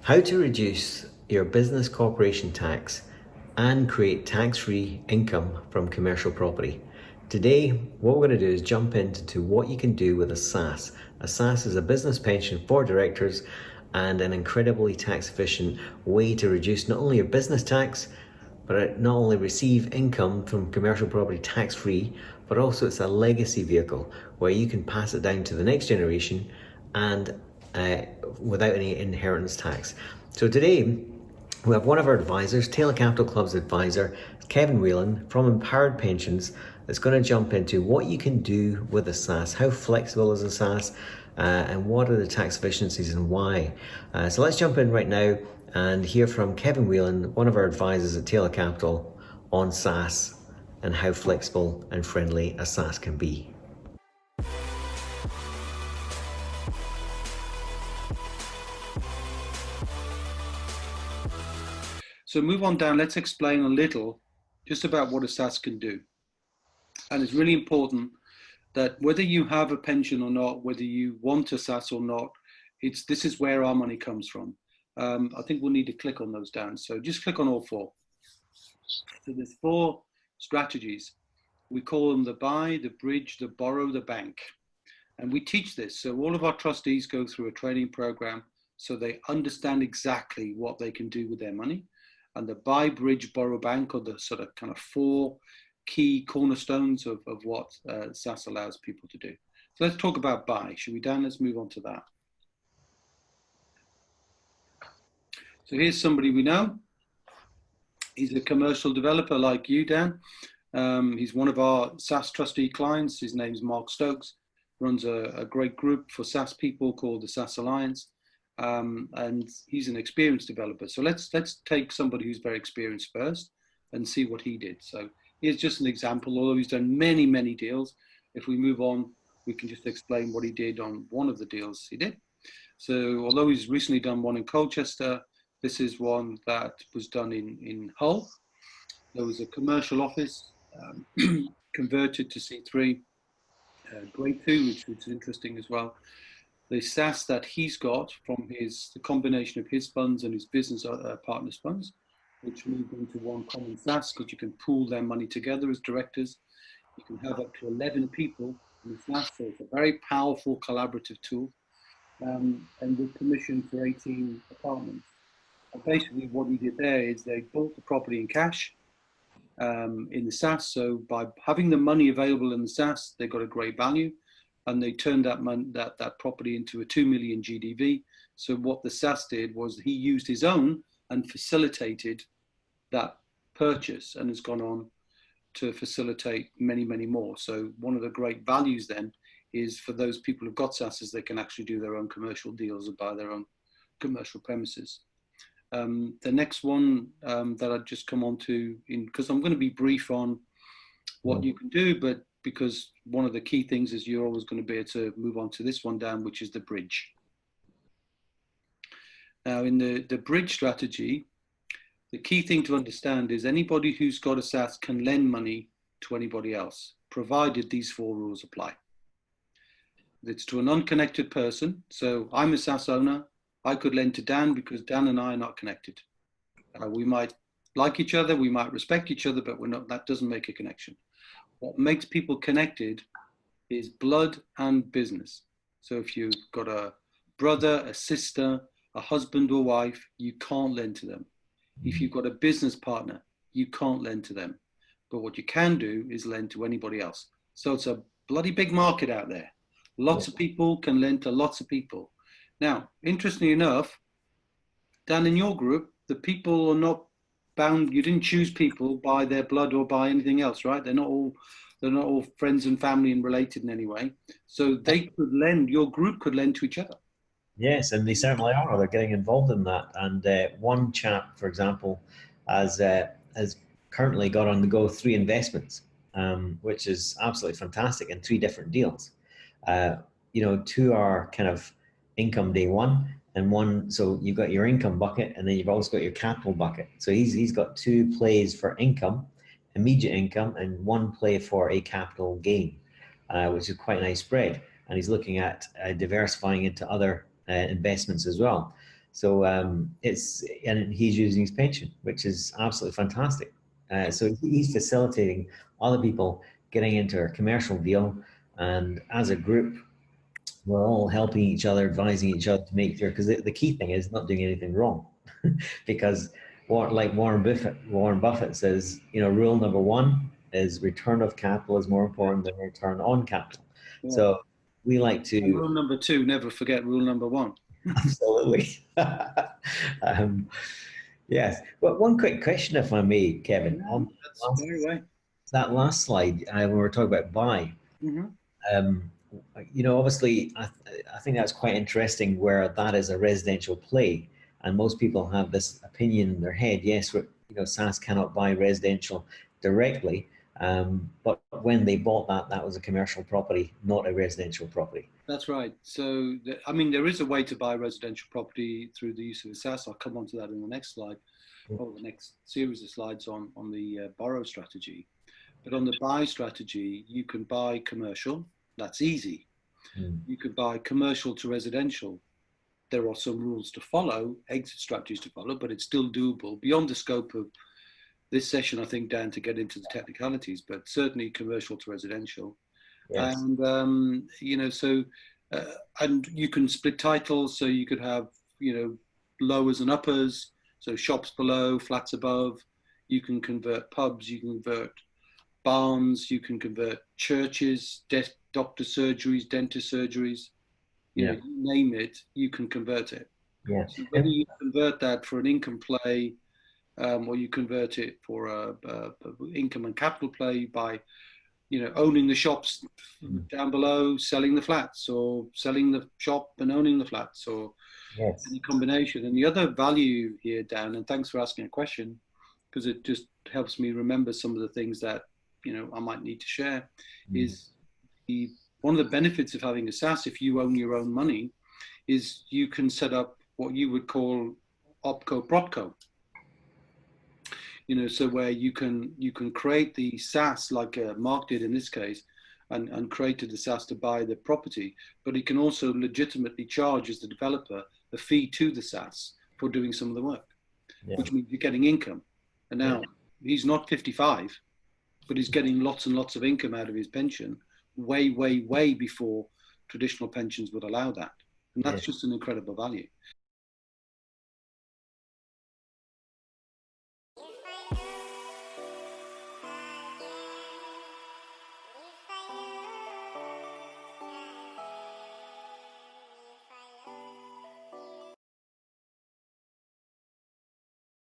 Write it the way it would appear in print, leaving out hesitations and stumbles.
How to reduce your business corporation tax and create tax-free income from commercial property. Today, what we're going to do is jump into what you can do with a SSAS. A SSAS is a business pension for directors and an incredibly tax efficient way to reduce not only your business tax, but not only receive income from commercial property tax-free, but also it's a legacy vehicle where you can pass it down to the next generation and without any inheritance tax. So today, we have one of our advisors, Taylor Capital Club's advisor, Kevin Whelan from Empowered Pensions, that's going to jump into what you can do with a SSAS, how flexible is a SSAS, and what are the tax efficiencies and why. So let's jump in right now and hear from Kevin Whelan, one of our advisors at Taylor Capital, on SSAS and how flexible and friendly a SSAS can be. So move on down, let's explain a little just about what a SSAS can do. And it's really important that whether you have a pension or not, whether you want a SSAS or not, this is where our money comes from. I think we'll need to click on those down. So just click on all four. So there's four strategies. We call them the buy, the bridge, the borrow, the bank. And we teach this. So all of our trustees go through a training program so they understand exactly what they can do with their money. And the buy, bridge, borrow, bank are the sort of kind of four key cornerstones of what SSAS allows people to do. So let's talk about buy. Should we, Dan? Let's move on to that. So here's somebody we know. He's a commercial developer like you, Dan. He's one of our SSAS trustee clients. His name's Mark Stokes. Runs a great group for SSAS people called the SSAS Alliance. And he's an experienced developer. So let's take somebody who's very experienced first and see what he did. So here's just an example, although he's done many, many deals. If we move on, we can just explain what he did on one of the deals he did. So although he's recently done one in Colchester, this is one that was done in Hull. There was a commercial office converted to C3, grade 2, which is interesting as well. The SSAS that he's got from the combination of his funds and his business partners' funds, which moved into one common SSAS because you can pool their money together as directors. You can have up to 11 people in the SSAS, so it's a very powerful collaborative tool, and with permission for 18 apartments. And basically what he did there is they bought the property in cash in the SSAS, so by having the money available in the SSAS, they got a great value. And they turned that property into a 2 million GDV. So what the SSAS did was he used his own and facilitated that purchase and has gone on to facilitate many, many more. So one of the great values then is for those people who've got SSASs, they can actually do their own commercial deals and buy their own commercial premises. The next one that I'd just come on to, because I'm going to be brief on what you can do, but because one of the key things is you're always going to be able to move on to this one down, which is the bridge. Now in the bridge strategy, the key thing to understand is anybody who's got a SSAS can lend money to anybody else, provided these four rules apply. It's to an unconnected person. So I'm a SSAS owner. I could lend to Dan because Dan and I are not connected. We might like each other, we might respect each other, but that doesn't make a connection. What makes people connected is blood and business. So if you've got a brother, a sister, a husband or wife, you can't lend to them. If you've got a business partner, you can't lend to them. But what you can do is lend to anybody else. So it's a bloody big market out there. Lots of people can lend to lots of people. Now, interestingly enough, Dan, in your group, the people are not bound. You didn't choose people by their blood or by anything else, right? They're not all friends and family and related in any way. So they could lend. Your group could lend to each other. Yes, and they certainly are. They're getting involved in that. And one chap, for example, has currently got on the go 3 investments, which is absolutely fantastic, in 3 different deals. 2 are kind of income day one, and one, so you've got your income bucket, and then you've also got your capital bucket. So he's got 2 plays for income, immediate income, and 1 play for a capital gain, which is quite a nice spread. And he's looking at diversifying into other investments as well. So and he's using his pension, which is absolutely fantastic. So he's facilitating other people getting into a commercial deal, and as a group, we're all helping each other, advising each other to make sure. Because the key thing is not doing anything wrong, because like Warren Buffett says, rule number one is return of capital is more important than return on capital. Yeah. So we like And to rule number two, never forget rule number one. absolutely. um, yes, but one quick question, if I may, Kevin, on That's very way. that last slide when we were talking about buy. Mm-hmm. Um, Obviously, I think that's quite interesting where that is a residential play, and most people have this opinion in their head. Yes, SaaS cannot buy residential directly, but when they bought that, that was a commercial property, not a residential property. That's right. So, I mean, there is a way to buy residential property through the use of a SSAS. I'll come on to that in the next slide, or the next series of slides on the borrow strategy. But on the buy strategy, you can buy commercial. That's easy. You could buy commercial to residential. There are some rules to follow, exit strategies to follow, but it's still doable beyond the scope of this session, I think, Dan, to get into the technicalities, but certainly commercial to residential. Yes. And, and you can split titles. So you could have, lowers and uppers. So shops below, flats above. You can convert pubs, you can convert barns, you can convert churches, doctor surgeries, dentist surgeries, you name it, you can convert it. Yeah. So whether you convert that for an income play, or you convert it for a income and capital play by, owning the shops down below, selling the flats, or selling the shop and owning the flats, or any combination. And the other value here, Dan, and thanks for asking a question, because it just helps me remember some of the things that I might need to share, is one of the benefits of having a SaaS, if you own your own money, is you can set up what you would call opco propco. So where you can create the SaaS like Mark did in this case, and created the SaaS to buy the property, but it can also legitimately charge as the developer a fee to the SaaS for doing some of the work, which means you're getting income. And now he's not 55, but he's getting lots and lots of income out of his pension way, way, way before traditional pensions would allow that. And that's just an incredible value.